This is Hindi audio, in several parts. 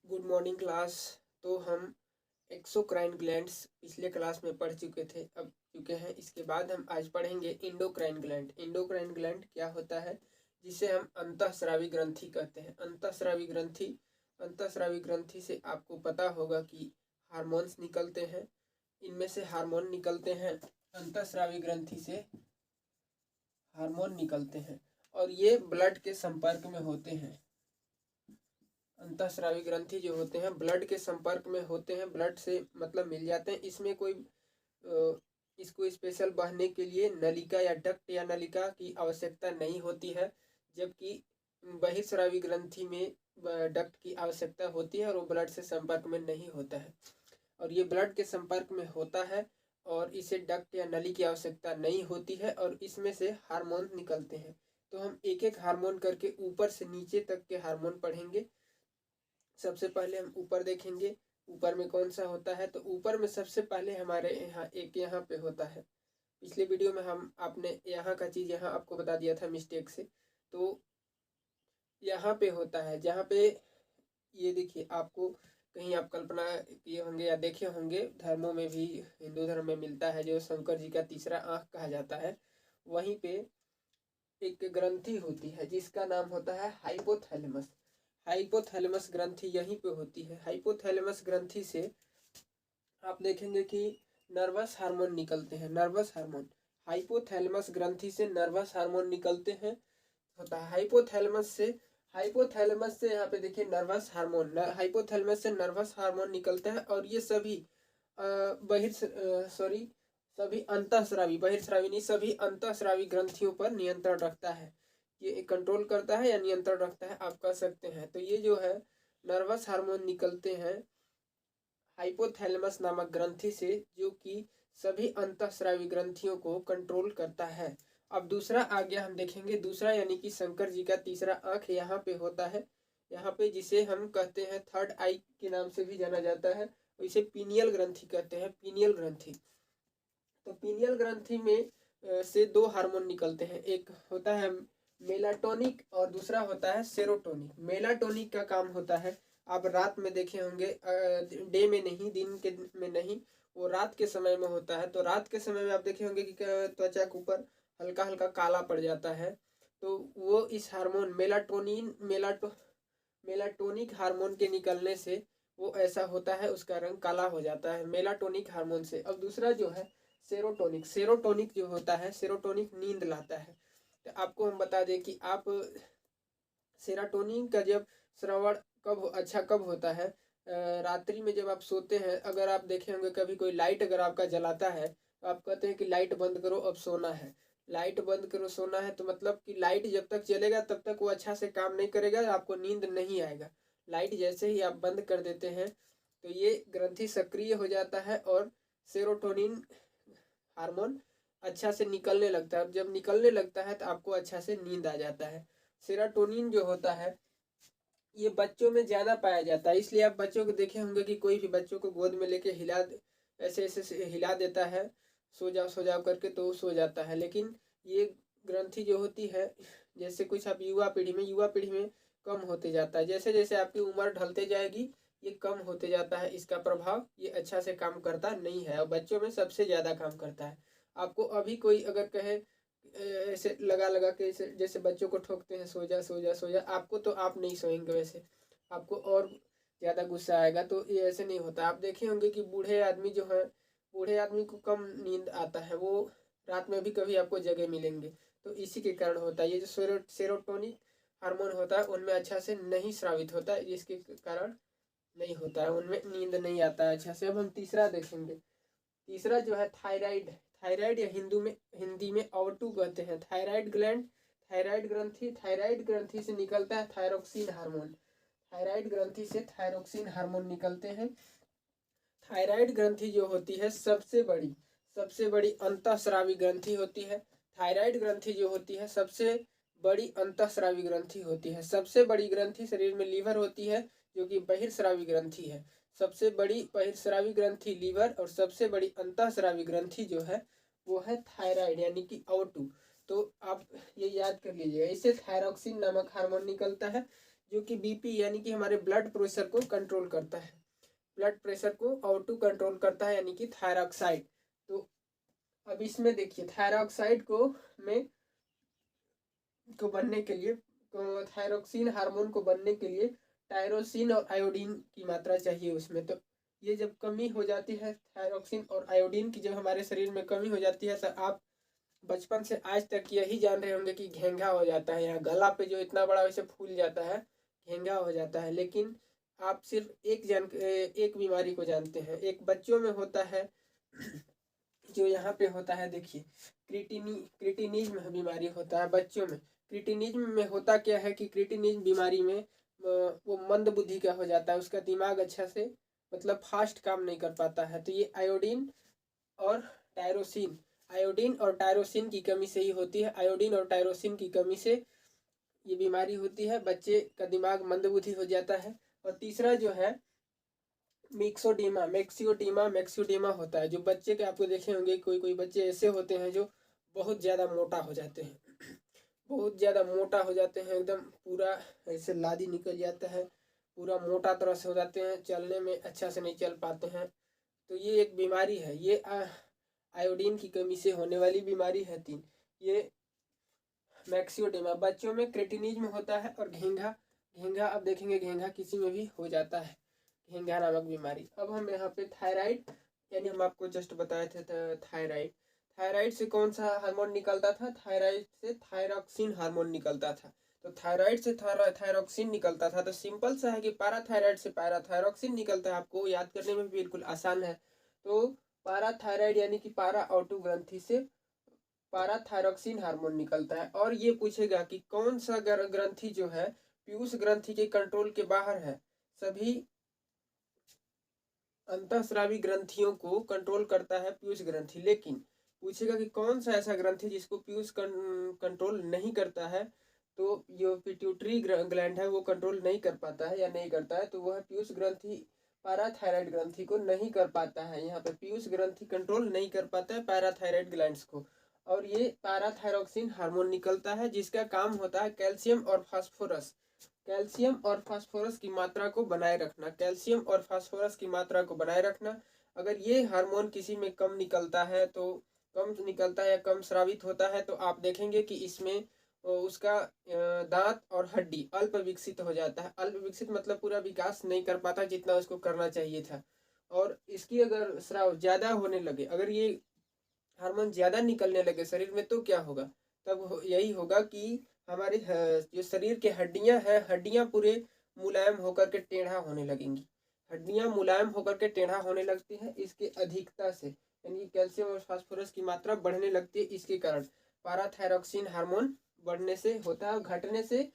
Good morning class. तो हम एक्सोक्राइन ग्लैंड्स पिछले क्लास में पढ़ चुके थे, अब चुके हैं। इसके बाद हम आज पढ़ेंगे इंडोक्राइन ग्लैंड। इंडोक्राइन ग्लैंड क्या होता है, जिसे हम अंतःस्रावी ग्रंथि कहते हैं। अंतःस्रावी ग्रंथि से आपको पता होगा कि हार्मोन्स निकलते हैं। इनमें से हार्मोन निकलते हैं, अंतःस्रावी ग्रंथि से हार्मोन निकलते हैं और ये ब्लड के संपर्क में होते हैं। अंतःस्रावी ग्रंथि जो होते हैं ब्लड के संपर्क में होते हैं, ब्लड से मतलब मिल जाते हैं। इसमें कोई इसको स्पेशल बहने के लिए नलिका या डक्ट या नलिका की आवश्यकता नहीं होती है, जबकि बहिर्स्रावी ग्रंथि में डक्ट की आवश्यकता होती है और वो ब्लड से संपर्क में नहीं होता है। और ये ब्लड के संपर्क में होता है और इसे डक्ट या नली की आवश्यकता नहीं होती है और इसमें से हार्मोन निकलते हैं। तो हम एक एक हार्मोन करके ऊपर से नीचे तक के हार्मोन पढ़ेंगे। सबसे पहले हम ऊपर देखेंगे, ऊपर में कौन सा होता है। तो ऊपर में सबसे पहले हमारे यहाँ पे होता है। पिछले वीडियो में हम आपने यहाँ का चीज़ यहाँ आपको बता दिया था मिस्टेक से। तो यहाँ पे होता है, जहाँ पे ये देखिए, आपको कहीं आप कल्पना किए होंगे या देखे होंगे, धर्मों में भी हिंदू धर्म में मिलता है, जो शंकर जी का तीसरा आँख कहा जाता है। वहीं पे एक ग्रंथि होती है जिसका नाम होता है हाइपोथैलेमस। हाइपोथैलेमस ग्रंथि यहीं पे होती है। हाइपोथैलेमस ग्रंथि से आप देखेंगे कि नर्वस हार्मोन निकलते हैं। नर्वस हार्मोन, हाइपोथैलेमस ग्रंथि से नर्वस हार्मोन निकलते हैं होता है। हाइपोथैलेमस से यहाँ पे देखिए नर्वस हार्मोन, हाइपोथैलेमस से नर्वस हार्मोन निकलता है और ये सभी सभी अंतःस्रावी, बहिर्स्रावी नहीं, सभी अंतःस्रावी ग्रंथियों पर नियंत्रण रखता है। ये कंट्रोल करता है या नियंत्रण रखता है, आप कह सकते हैं। तो ये जो है नर्वस हार्मोन निकलते हैं हाइपोथैलेमस नामक ग्रंथि से, जो कि सभी अंतःस्रावी ग्रंथियों को कंट्रोल करता है। अब दूसरा आ गया, हम देखेंगे दूसरा, यानी कि शंकर जी का तीसरा आंख यहाँ पे होता है। यहाँ पे जिसे हम कहते हैं थर्ड आई के नाम से भी जाना जाता है, इसे पीनियल ग्रंथि कहते हैं। पीनियल ग्रंथि, तो पीनियल ग्रंथि में से दो हार्मोन निकलते हैं, एक होता है मेलाटोनिक और दूसरा होता है सेरोटोनिक। मेलाटोनिक का काम होता है, आप रात में देखे होंगे, डे में नहीं, दिन के में नहीं, वो रात के समय में होता है। तो रात के समय में आप देखे होंगे कि त्वचा के ऊपर हल्का हल्का काला पड़ जाता है। तो वो इस हार्मोन मेलाटोनिक हार्मोन के निकलने से वो ऐसा होता है, उसका रंग काला हो जाता है मेलाटोनिक हार्मोन से। अब दूसरा जो है सेरोटोनिक। सेरोटोनिक जो होता है, सेरोटोनिक नींद लाता है। तो आपको हम बता दें कि आप सेरोटोनिन का जब श्रवण कब होता है, रात्रि में जब आप सोते हैं। अगर आप देखे होंगे कभी कोई लाइट अगर आपका जलाता है तो आप कहते हैं कि लाइट बंद करो, अब सोना है। लाइट बंद करो, सोना है, तो मतलब कि लाइट जब तक चलेगा तब तक वो अच्छा से काम नहीं करेगा, आपको नींद नहीं आएगा। लाइट जैसे ही आप बंद कर देते हैं तो ये ग्रंथि सक्रिय हो जाता है और सेरोटोनिन हार्मोन अच्छा से निकलने लगता है। जब निकलने लगता है तो आपको अच्छा से नींद आ जाता है। सेरोटोनिन जो होता है ये बच्चों में ज़्यादा पाया जाता है, इसलिए आप बच्चों को देखे होंगे कि कोई भी बच्चों को गोद में लेके ऐसे ऐसे हिला देता है, सो जाओ करके, तो सो जाता है। लेकिन ये ग्रंथि जो होती है, जैसे कुछ आप युवा पीढ़ी में कम होते जाता है। जैसे जैसे आपकी उम्र ढलते जाएगी ये कम होते जाता है, इसका प्रभाव ये अच्छा से काम करता नहीं है और बच्चों में सबसे ज़्यादा काम करता है। आपको अभी कोई अगर कहे ऐसे लगा लगा के, जैसे बच्चों को ठोकते हैं, सो जा सो जा सो जा, आपको तो आप नहीं सोएंगे, वैसे आपको और ज़्यादा गुस्सा आएगा। तो ये ऐसे नहीं होता। आप देखे होंगे कि बूढ़े आदमी जो है, बूढ़े आदमी को कम नींद आता है, वो रात में भी कभी आपको जगह मिलेंगे। तो इसी के कारण होता है, ये जो सेरोटोनिक हार्मोन होता है उनमें अच्छा से नहीं स्रावित होता है, जिसके कारण नहीं होता है, उनमें नींद नहीं आता है अच्छा से। अब हम तीसरा देखेंगे। तीसरा जो है थायराइड। थायराइड या हिंदी में O2 कहते हैं। थायराइड ग्लैंड, थायराइड ग्रंथि से निकलता है थायरोक्सिन हार्मोन। थायराइड ग्रंथि से थायरोक्सिन हार्मोन निकलते हैं। थायराइड ग्रंथि जो होती है सबसे बड़ी अंतःस्रावी ग्रंथि होती है। थायराइड ग्रंथि जो होती है सबसे बड़ी अंतःस्रावी ग्रंथि होती है। सबसे बड़ी ग्रंथि शरीर में लीवर होती है, जो कि बहिर्स्रावी ग्रंथि है। सबसे बड़ी बहिर्स्रावी ग्रंथि लीवर और सबसे बड़ी अंतःस्रावी ग्रंथि जो है वो है थायराइड, यानी कि O2। तो आप ये याद कर लीजिएगा, इससे थायरोक्सिन नामक हार्मोन निकलता है, जो कि बीपी यानी कि हमारे ब्लड प्रेशर को कंट्रोल करता है, ब्लड प्रेशर को O2 कंट्रोल करता है यानी कि थायरॉक्साइड। तो अब इसमें देखिए थायरॉक्साइड को बनने के लिए, थायरोक्सिन हार्मोन को बनने के लिए टायरोसिन और आयोडीन की मात्रा चाहिए उसमें। तो ये जब कमी हो जाती है थायरोक्सिन और आयोडीन की, जब हमारे शरीर में कमी हो जाती है, तो आप बचपन से आज तक यही जान रहे होंगे कि घेंघा हो जाता है, यहाँ गला पे जो इतना बड़ा वैसे फूल जाता है, घेंघा हो जाता है। लेकिन आप सिर्फ एक बीमारी को जानते हैं, एक बच्चों में होता है जो यहाँ पे होता है, देखिए क्रिटिनिज्म बीमारी होता है बच्चों में। क्रिटिनिज्म में होता क्या है कि क्रिटिनिज्म बीमारी में वो मंद बुद्धि का हो जाता है, उसका दिमाग अच्छा से मतलब फास्ट काम नहीं कर पाता है। तो ये और टायरोसिन आयोडीन और टायरोसिन की कमी से ही होती है। आयोडीन और टायरोसिन की कमी से ये बीमारी होती है, बच्चे का दिमाग मंदबुद्धि हो जाता है। और तीसरा जो है मैक्सियोडीमा होता है, जो बच्चे के आपको देखे होंगे, कोई कोई बच्चे ऐसे होते हैं जो बहुत ज़्यादा मोटा हो जाते हैं, बहुत ज़्यादा मोटा हो जाते हैं, एकदम पूरा ऐसे लादी निकल जाता है, पूरा मोटा तरह से हो जाते हैं, चलने में अच्छा से नहीं चल पाते हैं। तो ये एक बीमारी है, ये आयोडीन की कमी से होने वाली बीमारी है। ये मैक्सियोडेमा बच्चों में क्रेटिनिज्म होता है। और घेंघा घेंघा अब देखेंगे, घेंघा किसी में भी हो जाता है, घेंघा नामक बीमारी। अब हम यहाँ पे थायराइड, यानी हम आपको जस्ट बताए थे थायराइड, थायराइड से कौन सा हार्मोन निकलता था? थायराइड से थायरॉक्सिन हार्मोन निकलता था। तो थायराइड से थायरॉक्सिन निकलता था, तो सिंपल सा है कि पैराथायराइड से पैराथायरॉक्सिन निकलता है, आपको याद करने में भी बिल्कुल आसान है। तो पैराथायराइड यानी कि O2 ग्रंथि से पैराथायरॉक्सिन हार्मोन निकलता है। और ये पूछेगा कि कौन सा ग्रंथि जो है पीयूष ग्रंथि के कंट्रोल के बाहर है। सभी अंतःस्रावी ग्रंथियों को कंट्रोल करता है पीयूष ग्रंथि, लेकिन पूछेगा कि कौन सा ऐसा ग्रंथि जिसको पीयूष कंट्रोल नहीं करता है। तो जो पिट्यूटरी ग्लैंड है वो कंट्रोल नहीं कर पाता है या नहीं करता है, तो वह पीयूष ग्रंथि पैराथायराइड ग्रंथि को नहीं कर पाता है। यहाँ पे पीयूष ग्रंथि कंट्रोल नहीं कर पाता है पैराथायराइड ग्लैंड्स को। और ये पैराथायरॉक्सिन हार्मोन निकलता है जिसका काम होता है कैल्शियम और फास्फोरस की मात्रा को बनाए रखना, कैल्शियम और फास्फोरस की मात्रा को बनाए रखना। अगर ये हार्मोन किसी में कम निकलता है या कम स्रावित होता है, तो आप देखेंगे कि इसमें उसका दांत और हड्डी अल्प विकसित हो जाता है। अल्प विकसित मतलब पूरा विकास नहीं कर पाता जितना उसको करना चाहिए था। और इसकी अगर स्राव ज़्यादा होने लगे, अगर ये हार्मोन ज़्यादा निकलने लगे शरीर में, तो क्या होगा? तब यही होगा कि हमारे जो शरीर के हड्डियां हैं, हड्डियां पूरे मुलायम होकर के टेढ़ा होने लगेंगी। हड्डियां मुलायम होकर के टेढ़ा होने लगती हैं इसके अधिकता से, यानी कैल्शियम और फास्फोरस की मात्रा बढ़ने लगती है। इसके कारण पैराथायरॉक्सिन हार्मोन बढ़ने से होता है, घटने से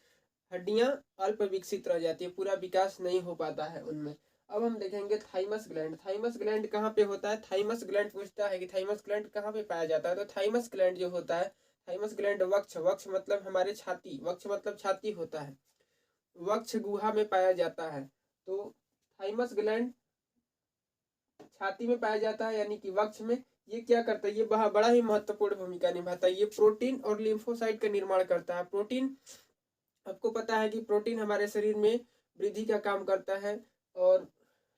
हड्डियां अल्प विकसित रह जाती है, पूरा विकास नहीं हो पाता है उनमें। अब हम देखेंगे थाइमस ग्लैंड। थाइमस ग्लैंड कहाँ पे होता है? थाइमस ग्लैंड पूछता है कि थाइमस ग्लैंड कहाँ पे पाया जाता है। तो थाइमस ग्लैंड जो होता है, थाइमस ग्लैंड वक्ष मतलब हमारे छाती, वक्ष मतलब छाती होता है, वक्ष गुहा में पाया जाता है। तो थाइमस ग्लैंड छाती में पाया जाता है यानी कि वक्ष में। ये क्या करता है? ये बड़ा ही महत्वपूर्ण भूमिका निभाता है। ये प्रोटीन और लिम्फोसाइट का निर्माण करता है। प्रोटीन, आपको पता है कि प्रोटीन हमारे शरीर में वृद्धि का काम करता है। और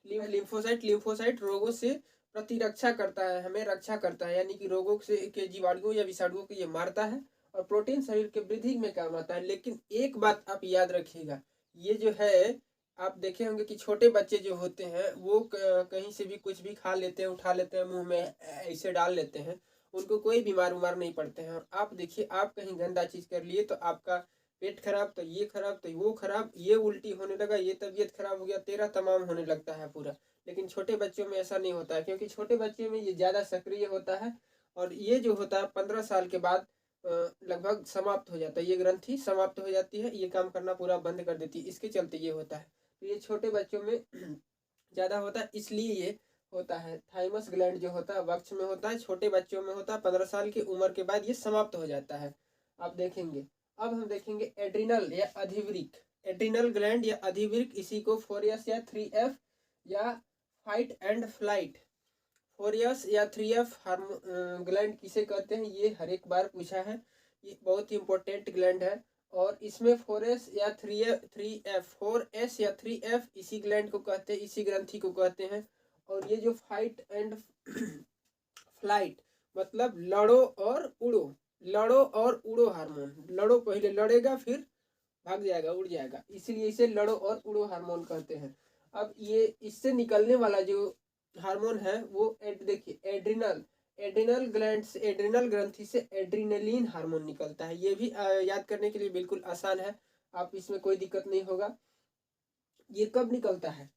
लिम्फोसाइट रोगों से प्रतिरक्षा करता है, हमें रक्षा करता है, यानी कि रोगों से के जीवाणुओं या विषाणुओं को ये मारता है। और प्रोटीन शरीर के वृद्धि में काम आता है। लेकिन एक बात आप याद रखिएगा, ये जो है आप देखे होंगे कि छोटे बच्चे जो होते हैं वो कहीं से भी कुछ भी खा लेते हैं, उठा लेते हैं, मुंह में ऐसे डाल लेते हैं, उनको कोई बीमार नहीं पड़ते हैं। और आप देखिए, आप कहीं गंदा चीज कर लिए तो आपका पेट खराब, तो ये खराब, तो वो खराब, ये उल्टी होने लगा, ये तबीयत खराब हो गया, तेरा तमाम होने लगता है पूरा। लेकिन छोटे बच्चों में ऐसा नहीं होता है, क्योंकि छोटे बच्चे में ये ज़्यादा सक्रिय होता है। और ये जो होता है 15 साल के बाद लगभग समाप्त हो जाता है, ये ग्रंथि समाप्त हो जाती है, ये काम करना पूरा बंद कर देती है। इसके चलते ये होता है। तो ये छोटे बच्चों में ज़्यादा होता है, इसलिए ये होता है। थाइमस ग्लैंड जो होता है वक्ष में होता है, छोटे बच्चों में होता है, 15 साल की उम्र के बाद ये समाप्त हो जाता है। आप देखेंगे। अब हम देखेंगे एड्रिनल या अधिवृक्क। एड्रिनल ग्लैंड या अधिवृक्क, इसी को 4S या 3F या फाइट एंड फ्लाइट, 4S या 3F ग्लैंड किसे कहते हैं, ये हर एक बार पूछा है। ये बहुत ही इंपॉर्टेंट ग्लैंड है। और इसमें 4S या 4S या 3F इसी ग्लैंड को कहते हैं, इसी ग्रंथि को कहते हैं। और ये जो फाइट एंड फ्लाइट मतलब लड़ो और उड़ो, लड़ो और उड़ो हार्मोन, लड़ो पहले लड़ेगा फिर भाग जाएगा उड़ जाएगा, इसीलिए इसे लड़ो और उड़ो हार्मोन कहते हैं। अब ये इससे निकलने वाला जो हार्मोन है वो देखिए एड्रिनल, एड्रिनल ग्लैंड से, एड्रिनल ग्रंथि से एड्रिनलिन हार्मोन निकलता है। ये भी याद करने के लिए बिल्कुल आसान है, आप इसमें कोई दिक्कत नहीं होगा। ये कब निकलता है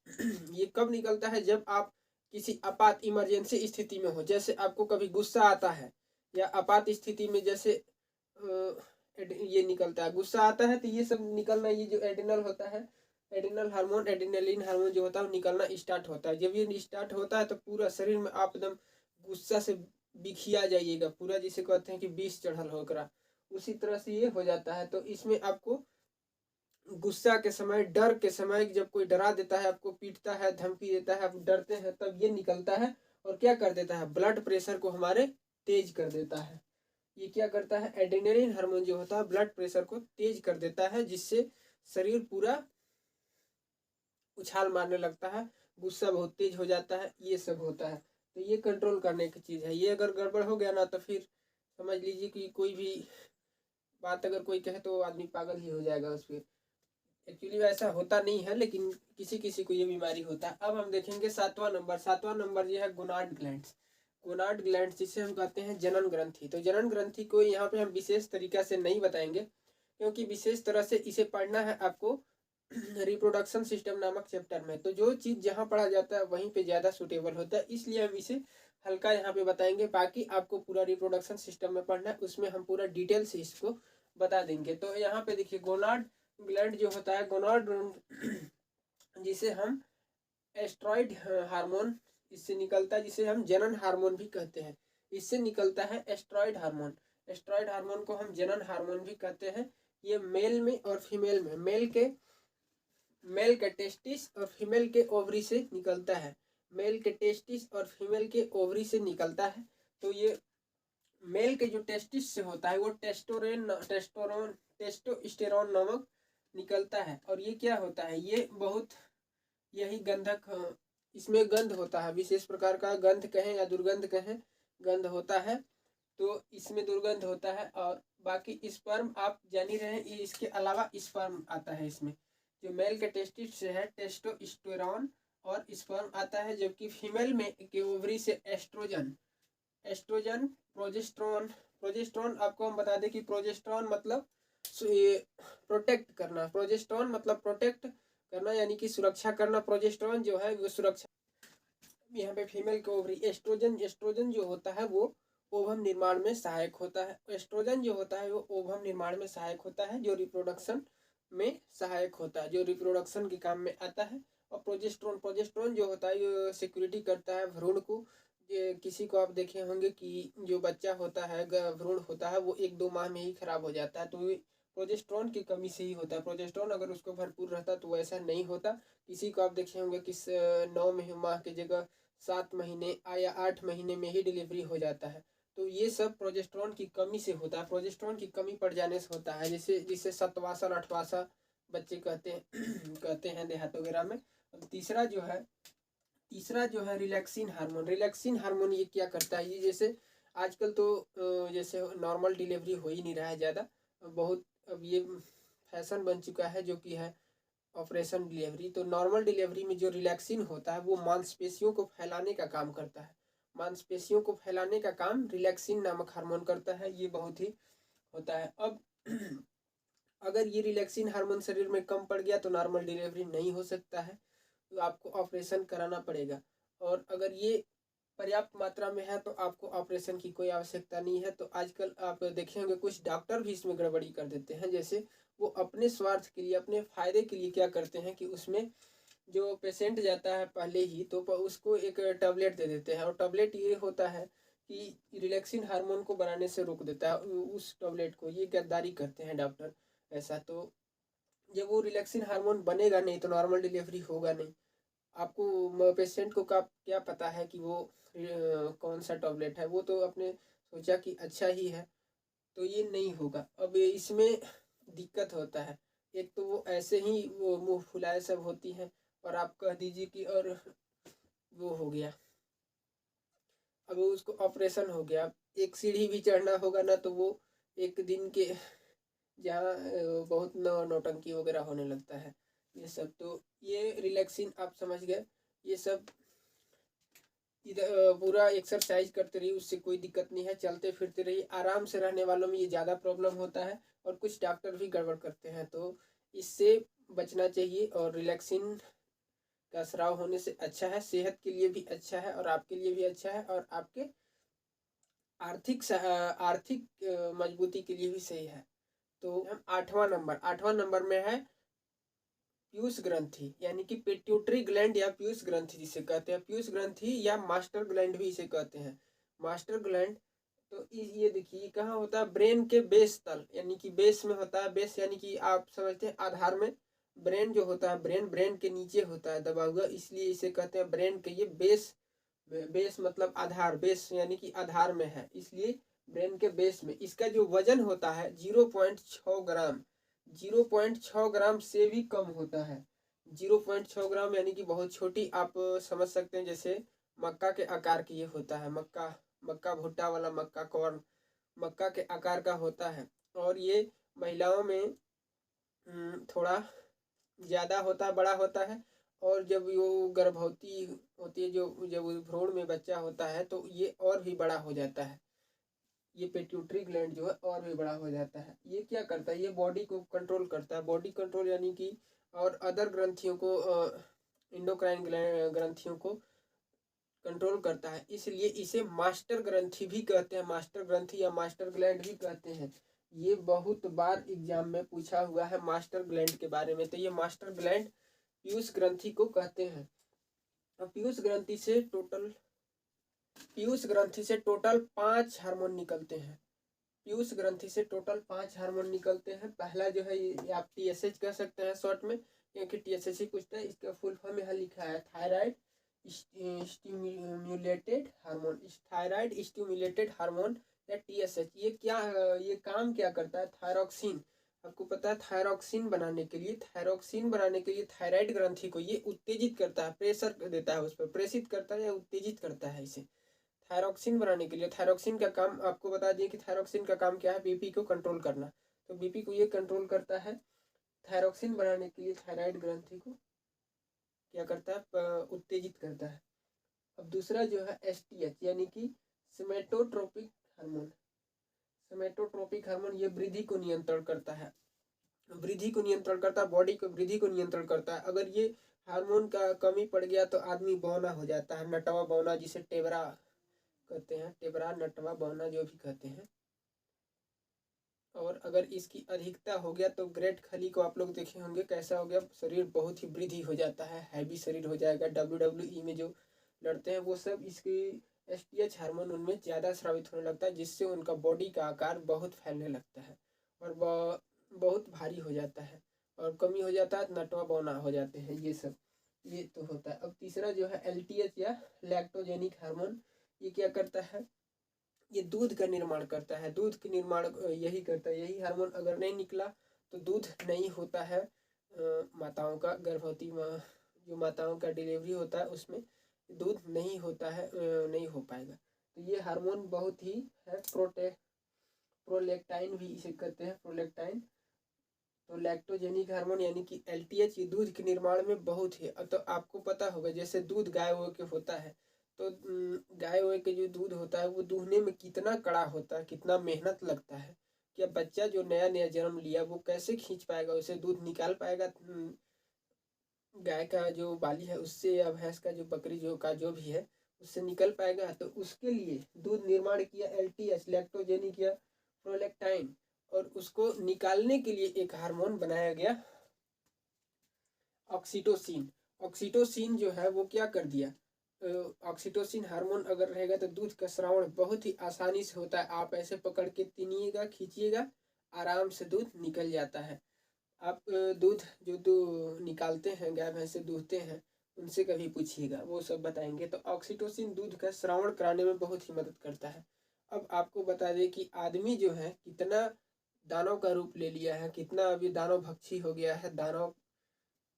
ये कब निकलता है, जब आप किसी आपात इमरजेंसी स्थिति में हो, जैसे आपको कभी गुस्सा आता है या आपात स्थिति में, जैसे ये निकलता है, गुस्सा आता है तो ये सब निकलना, ये जो एड्रिनल होता है, एड्रिनल हार्मोन, एड्रिनलिन हार्मोन जो होता है वो निकलना स्टार्ट होता है। जब ये स्टार्ट होता है तो पूरा शरीर में आप एकदम गुस्सा से बिखिया जाइएगा पूरा, जिसे कहते हैं कि विष चढ़ल होकर, उसी तरह से ये हो जाता है। तो इसमें आपको गुस्सा के समय, डर के समय, जब कोई डरा देता है, आपको पीटता है, धमकी देता है, आप डरते हैं, तब ये निकलता है और क्या कर देता है, ब्लड प्रेशर को हमारे तेज कर देता है। ये क्या करता है, एड्रेनलिन हार्मोन जो होता है ब्लड प्रेशर को तेज कर देता है, जिससे शरीर पूरा उछाल मारने लगता है, गुस्सा बहुत तेज हो जाता है, ये सब होता है। तो ये कंट्रोल करने की चीज़ है। ये अगर गड़बड़ हो गया ना तो फिर समझ लीजिए कि कोई भी बात अगर कोई कहे तो आदमी पागल ही हो जाएगा उस पर। एक्चुअली ऐसा होता नहीं है, लेकिन किसी किसी को ये बीमारी होता है। अब हम देखेंगे सातवां नंबर, सातवां नंबर ये है गोनाड ग्लैंड्स। गोनाड ग्लैंड्स जिसे हम कहते हैं जनन ग्रंथि। तो जनन ग्रंथि को यहाँ पे हम विशेष तरीका से नहीं बताएंगे, क्योंकि विशेष तरह से इसे पढ़ना है आपको रिप्रोडक्शन सिस्टम नामक चैप्टर में। तो जो चीज़ जहाँ पढ़ा जाता है वहीं पे ज़्यादा सूटेबल होता है, इसलिए हम इसे हल्का यहाँ पे बताएंगे। बाकी आपको पूरा रिप्रोडक्शन सिस्टम में पढ़ना है, उसमें हम पूरा डिटेल से इसको बता देंगे। तो यहाँ पे देखिए गोनाड ग्लैंड जो होता है, गोनाड जिसे हम एस्ट्रॉइड हार्मोन इससे निकलता है, जिसे हम जनन हार्मोन भी कहते हैं, इससे निकलता है एस्ट्रॉइड हार्मोन। एस्ट्रॉइड हार्मोन को हम जनन हार्मोन भी कहते हैं। ये मेल में और फीमेल में, मेल के टेस्टिस और फीमेल के ओवरी से निकलता है, मेल के टेस्टिस और फीमेल के ओवरी से निकलता है। तो ये मेल के जो टेस्टिस से होता है वो टेस्टोस्टेरोन नामक निकलता है। और ये क्या होता है, ये बहुत यही गंधक, इसमें गंध होता है, विशेष प्रकार का गंध कहें या दुर्गंध कहें, गंध होता है। तो इसमें दुर्गंध होता है। और बाकी स्पर्म आप जान ही रहे हैं, इसके अलावा स्पर्म आता है इसमें। जो मेल के टेस्टिस से है टेस्टोस्टेरोन और स्पर्म आता है, जबकि फीमेल में के ओवरी से एस्ट्रोजन, प्रोजेस्ट्रॉन आपको हम बता दें कि प्रोजेस्ट्रॉन मतलब प्रोटेक्ट करना, प्रोजेस्ट्रॉन मतलब प्रोटेक्ट करना यानी कि सुरक्षा करना। प्रोजेस्ट्रॉन जो है वो सुरक्षा, यहाँ पे फीमेल के ओवरी, एस्ट्रोजन जो होता है वो ओवम निर्माण में सहायक होता है। एस्ट्रोजन जो होता है वो ओवम निर्माण में सहायक होता है, जो रिप्रोडक्शन में सहायक होता है, जो रिप्रोडक्शन के काम में आता है। और प्रोजेस्ट्रॉन जो होता है ये सिक्योरिटी करता है भ्रूण को। ये किसी को आप देखे होंगे कि जो बच्चा होता है, भ्रूण होता है, वो 1-2 माह में ही खराब हो जाता है, तो प्रोजेस्ट्रॉन की कमी से ही होता है। प्रोजेस्ट्रॉन अगर उसको भरपूर रहता तो वैसा नहीं होता। किसी को आप देखे होंगे कि 9 माह की जगह 7 महीने या 8 महीने में ही डिलीवरी हो जाता है। तो ये सब प्रोजेस्ट्रॉन की कमी से होता है, प्रोजेस्ट्रॉन की कमी पड़ जाने से होता है, जिसे सतवासा अठवासा बच्चे कहते हैं कहते हैं देहात वगैरह में। तीसरा जो है रिलैक्सिन हार्मोन। रिलैक्सिन हार्मोन ये क्या करता है, ये जैसे आजकल तो जैसे नॉर्मल डिलीवरी हो ही नहीं रहा है ज़्यादा, बहुत अब ये फैशन बन चुका है जो कि है ऑपरेशन डिलीवरी। तो नॉर्मल डिलीवरी में जो रिलैक्सिन होता है वो मांसपेशियों को फैलाने का काम करता है, मांसपेशियों को फैलाने का काम रिलैक्सिन नामक हार्मोन करता है, ये बहुत ही होता है। अब अगर ये रिलैक्सिन हार्मोन शरीर में कम पड़ गया तो नॉर्मल डिलीवरी नहीं हो सकता है, तो आपको ऑपरेशन कराना पड़ेगा। और अगर ये पर्याप्त मात्रा में है तो आपको ऑपरेशन की कोई आवश्यकता नहीं है। तो आजकल आप देखे होंगे कुछ डॉक्टर भी इसमें गड़बड़ी कर देते हैं, जैसे वो अपने स्वार्थ के लिए, अपने फायदे के लिए क्या करते हैं कि उसमें जो पेशेंट जाता है पहले ही तो उसको एक टैबलेट दे देते हैं, और टैबलेट ये होता है कि रिलैक्सिन हार्मोन को बनाने से रोक देता है, उस टैबलेट को। ये गद्दारी करते हैं डॉक्टर ऐसा। तो जब वो रिलैक्सिन हार्मोन बनेगा नहीं तो नॉर्मल डिलीवरी होगा नहीं। आपको पेशेंट को क्या पता है कि वो कौन सा टैबलेट है, वो तो अपने सोचा कि अच्छा ही है, तो ये नहीं होगा। अब इसमें दिक्कत होता है। एक तो वो ऐसे ही वो मुंह फुलाए सब होती हैं, और आप कह दीजिए कि और वो हो गया, अब उसको ऑपरेशन हो गया, एक सीढ़ी भी चढ़ना होगा ना तो वो एक दिन के जहाँ बहुत नौटंकी वगैरह होने लगता है ये सब। तो ये रिलैक्सिन आप समझ गए, ये सब इधर पूरा एक्सरसाइज करते रहिए, उससे कोई दिक्कत नहीं है। चलते फिरते रहिए, आराम से रहने वालों में ये ज़्यादा प्रॉब्लम होता है, और कुछ डॉक्टर भी गड़बड़ करते हैं, तो इससे बचना चाहिए। और रिलैक्सिन का स्राव होने से अच्छा है, सेहत के लिए भी अच्छा है, और आपके लिए भी अच्छा है, और आपके आर्थिक मजबूती के लिए भी सही है। तो हम आठवां नंबर में है पीयूष ग्रंथि, यानी कि पिट्यूटरी ग्लैंड या पीयूष ग्रंथि जिसे कहते हैं, पीयूष ग्रंथि या मास्टर ग्लैंड भी इसे कहते हैं, मास्टर ग्लैंड। तो ये देखिए कहाँ होता है, ब्रेन के बेस तल, यानी कि बेस में होता है। बेस यानी कि आप समझते हैं आधार में, ब्रेन जो होता है, ब्रेन के नीचे होता है दबा हुआ, इसलिए इसे कहते हैं ब्रेन के ये बेस। बेस मतलब आधार, बेस यानी कि आधार में है, इसलिए ब्रेन के बेस में। इसका जो वजन होता है 0.6 ग्राम, 0.6 ग्राम से भी कम होता है। 0.6 ग्राम यानी कि बहुत छोटी, आप समझ सकते हैं जैसे मक्का के आकार की ये होता है। मक्का, मक्का भुट्टा वाला मक्का, कॉर्न, मक्का के आकार का होता है। और ये महिलाओं में थोड़ा ज़्यादा होता है, बड़ा होता है। और जब वो गर्भवती होती है, जो जब भ्रूण में बच्चा होता है, तो ये और भी बड़ा हो जाता है। ये पिट्यूटरी ग्लैंड जो है और भी बड़ा हो जाता है। ये क्या करता है, ये बॉडी को कंट्रोल करता है। बॉडी कंट्रोल यानी कि और अदर ग्रंथियों को, इंडोक्राइन ग्रंथियों को कंट्रोल करता है, इसलिए इसे मास्टर ग्रंथि भी कहते हैं, मास्टर ग्रंथि या मास्टर ग्लैंड भी कहते हैं। ये बहुत बार एग्जाम में पूछा हुआ है मास्टर ग्लैंड के बारे में। तो ये मास्टर ग्लैंड पीयूष ग्रंथि को कहते हैं। अब पीयूष ग्रंथि से टोटल 5 हार्मोन निकलते हैं। पीयूष ग्रंथि से टोटल 5 हार्मोन निकलते हैं। पहला जो है ये आप टीएसएच कह सकते हैं शॉर्ट में, क्योंकि टीएसएच ही पूछता है। इसका फुल फॉर्म यहाँ लिखा है, thyroid stimulated hormone, thyroid stimulated hormone या टीएसएच। ये क्या, ये काम क्या करता है, थायरॉक्सिन, आपको पता है थायरॉक्सिन बनाने के लिए, थायराइड ग्रंथि को ये उत्तेजित करता है, प्रेशर देता है, उस पर प्रेषित करता है या उत्तेजित करता है इसे थायरॉक्सिन बनाने के लिए। थायरॉक्सिन का काम आपको बता दिए कि थायरॉक्सिन का काम क्या है, बीपी को कंट्रोल करना। तो बीपी को ये कंट्रोल करता है। थायरॉक्सिन बनाने के लिए थायराइड ग्रंथि को क्या करता है, उत्तेजित करता है। अब दूसरा जो है एसटीएच, यानी कि सोमैटोट्रोपिक हार्मोन। सोमैटोट्रोपिक हार्मोन ये वृद्धि को नियंत्रण करता है, बॉडी को वृद्धि को नियंत्रण करता है। अगर ये हार्मोन का कमी पड़ गया तो आदमी बौना हो जाता है, नटवा बौना, जिसे टेबरा कहते हैं, टेबरा नटवा बौना जो भी कहते हैं। और अगर इसकी अधिकता हो गया तो ग्रेट खली को आप लोग देखे होंगे कैसा हो गया, शरीर बहुत ही वृद्धि हो जाता है, हैवी शरीर हो जाएगा। WWE में जो लड़ते हैं वो सब इसकी एसटीएच हार्मोन उनमें ज़्यादा स्रावित होने लगता है, जिससे उनका बॉडी का आकार बहुत फैलने लगता है और बहुत भारी हो जाता है, और कमी हो जाता है, नटवा बौना हो जाते हैं। ये तो होता है। अब तीसरा जो है एलटीएच या लैक्टोजेनिक हार्मोन, ये क्या करता है, ये दूध का निर्माण करता है, दूध के निर्माण यही करता है। यही हार्मोन अगर नहीं निकला तो दूध नहीं होता है। माताओं का, गर्भवती जो माताओं का डिलीवरी होता है उसमें दूध नहीं होता है, नहीं हो पाएगा। तो ये हार्मोन बहुत ही है। प्रोलेक्टाइन भी इसे कहते हैं, प्रोलेक्टाइन। तो लैक्टोजेनिक हार्मोन यानी कि एलटीएच, ये दूध के निर्माण में बहुत ही, तो आपको पता होगा जैसे दूध गाय वो के होता है, तो गाय वो के जो दूध होता है वो दूहने में कितना कड़ा होता है, कितना मेहनत लगता है। कि अब बच्चा जो नया नया जन्म लिया वो कैसे खींच पाएगा, उसे दूध निकाल पाएगा गाय का जो बाली है उससे, या भैंस का जो बकरी जो का जो भी है उससे निकल पाएगा। तो उसके लिए दूध निर्माण किया एलटीएच, लैक्टोजेनिक या प्रोलेक्टाइन, और उसको निकालने के लिए एक हार्मोन बनाया गया ऑक्सीटोसिन। ऑक्सीटोसिन जो है वो क्या कर दिया, ऑक्सीटोसिन हार्मोन अगर रहेगा तो दूध का स्रावण बहुत ही आसानी से होता है। आप ऐसे पकड़ के तिनिएगा, खींचिएगा, आराम से दूध निकल जाता है। आप दूध जो निकालते हैं, गाय भैंस से दूहते हैं, उनसे कभी पूछिएगा, वो सब बताएंगे। तो ऑक्सीटोसिन दूध का स्रावण कराने में बहुत ही मदद करता है। अब आपको बता दें कि आदमी जो है कितना दानव का रूप ले लिया है, कितना अभी दानव भक्षी हो गया है, दानव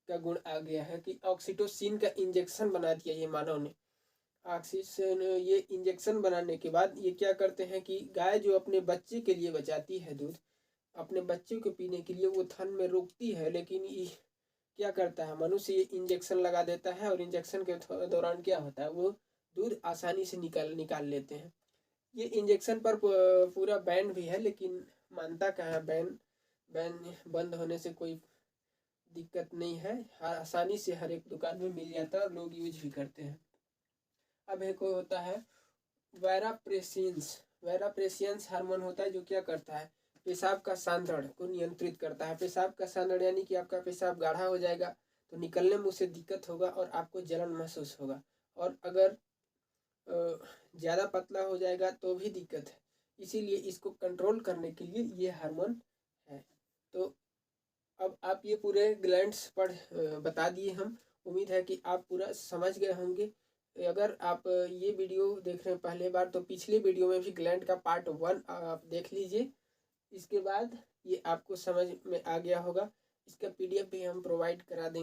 का गुण आ गया है कि ऑक्सीटोसिन का इंजेक्शन बना दिया ये मानव ने। ऑक्सीजन ये इंजेक्शन बनाने के बाद ये क्या करते हैं कि गाय जो अपने बच्चे के लिए बचाती है दूध, अपने बच्चे को पीने के लिए वो थन में रोकती है, लेकिन ये क्या करता है मनुष्य, ये इंजेक्शन लगा देता है और इंजेक्शन के दौरान क्या होता है वो दूध आसानी से निकाल लेते हैं। ये इंजेक्शन पर पूरा बैन भी है, लेकिन मानता कहाँ है, बैन बंद होने से कोई दिक्कत नहीं है, आसानी से हर एक दुकान में मिल जाता है और लोग यूज भी करते हैं। अब एक होता है वेराप्रेसियंस हार्मोन होता है जो क्या करता है पेशाब का सांद्रण को नियंत्रित करता है। पेशाब का सांद्रण यानी कि आपका पेशाब गाढ़ा हो जाएगा तो निकलने में उसे दिक्कत होगा और आपको जलन महसूस होगा, और अगर ज़्यादा पतला हो जाएगा तो भी दिक्कत है। इसीलिए इसको कंट्रोल करने के लिए ये हार्मोन है। तो अब आप ये पूरे ग्लैंड्स पर बता दिए हम। उम्मीद है कि आप पूरा समझ गए होंगे। अगर आप ये वीडियो देख रहे हैं पहले बार तो पिछले वीडियो में भी ग्लैंड का पार्ट 1 आप देख लीजिए, इसके बाद ये आपको समझ में आ गया होगा। इसका PDF भी हम प्रोवाइड करा देंगे।